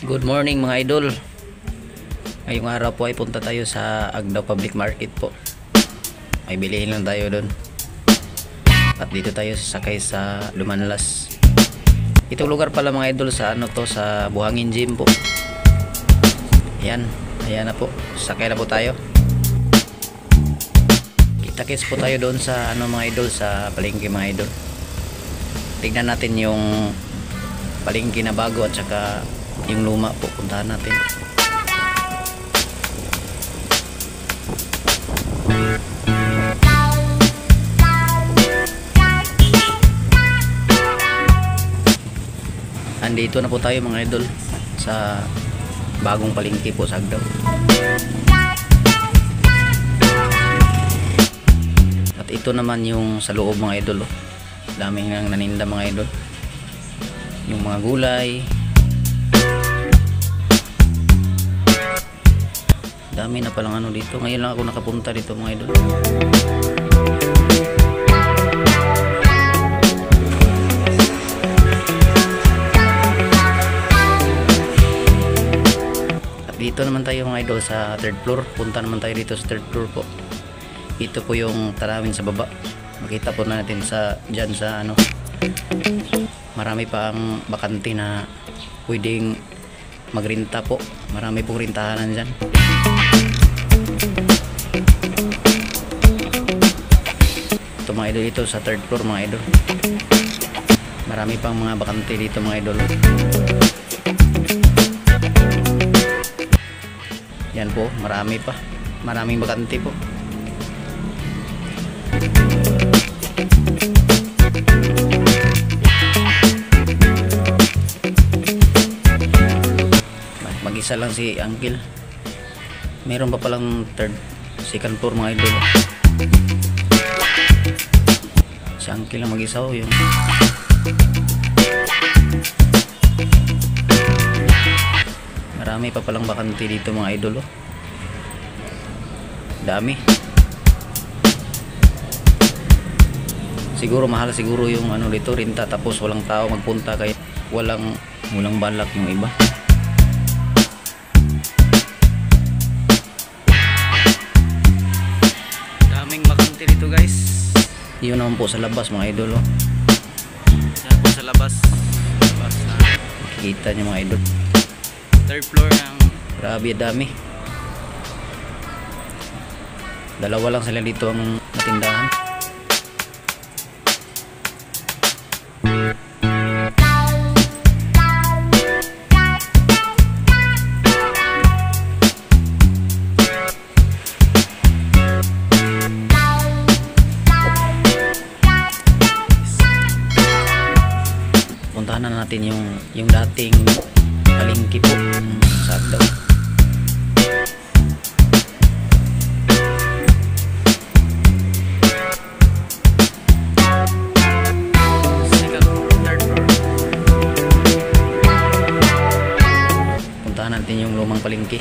Good morning mga idol. Ngayong araw po ay punta tayo sa Agdao Public Market po. May bilihin lang tayo doon. At dito tayo sasakay sa Lumanlas. Itong lugar pala mga idol sa sa Buhangin Gym po. Ayan na po. Sasakay na po tayo. Kita-kits po tayo doon sa mga idol, sa palengke mga idol. Tignan natin yung palengke na bago at saka yung luma po, puntahan natin. Andito na po tayo mga idol sa bagong palengke po sa Agdao. At ito naman yung sa loob mga idol. Daming nang naninda mga idol. Yung mga gulay, dami na palang dito. Ngayon lang ako nakapunta dito mga idol. At dito naman tayo mga idol sa third floor. Punta naman tayo dito sa third floor po. Ito po yung tanawin sa baba. Makita po natin dyan sa marami pa ang bakante na pwedeng magrenta po. Marami pong rintahanan dyan. Ito mga idol, ito sa third floor mga idol. Marami pang mga bakante dito mga idol. Yan po, marami pa. Maraming bakante po. Mag-isa lang si Uncle. Meron pa palang second floor mga idol. Si Uncle lang mag-isa yung marami pa palang bakante dito mga idol. Dami. Siguro mahal siguro yung dito renta, tapos walang tao magpunta kaya walang balak yung iba. Daming bakante dito guys. Yun naman po sa labas mga idol. Yan po sa labas. Makikita nyo mga idol. Third floor ng grabe dami. Dalawa lang sila dito ang tindahan. Puntahan na natin yung dating palengke po sa Agdao. Puntahan natin yung lumang palengke.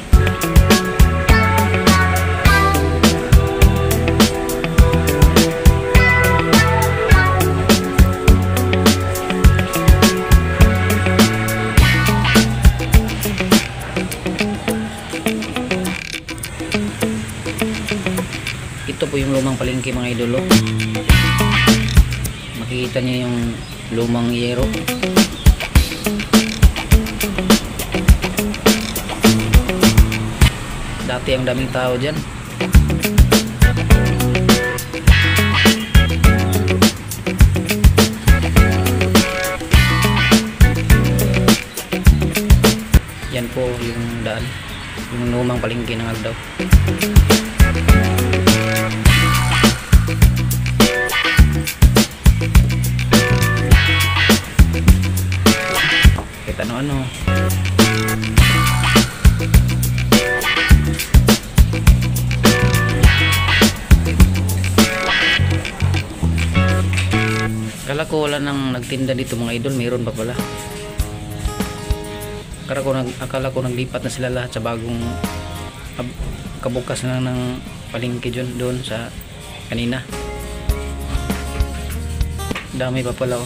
Ito po yung lumang palengke mga idolo. Makikita niyo yung lumang yero. Dati ang daming tao dyan. Yan po yung daan, yung lumang palengke ng Agdao. Ano akala ko wala nang nagtinda dito mga idol. Mayroon pa pala. Akala ko naglipat na sila lahat sa bagong kabukas na ng palengke doon sa kanina. Dami pa pala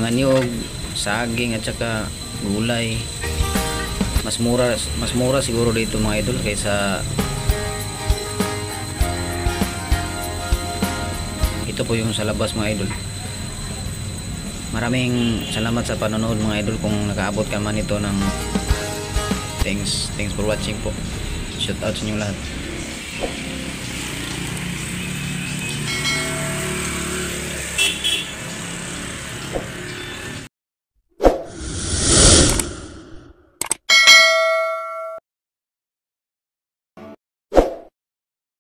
mga niyog, saging at saka gulay. Mas mura siguro dito mga idol kaysa ito po yung sa labas mga idol. Maraming salamat sa panonood mga idol. Kung nakaabot ka man ito ng thanks for watching po. Shout out sa inyo lahat.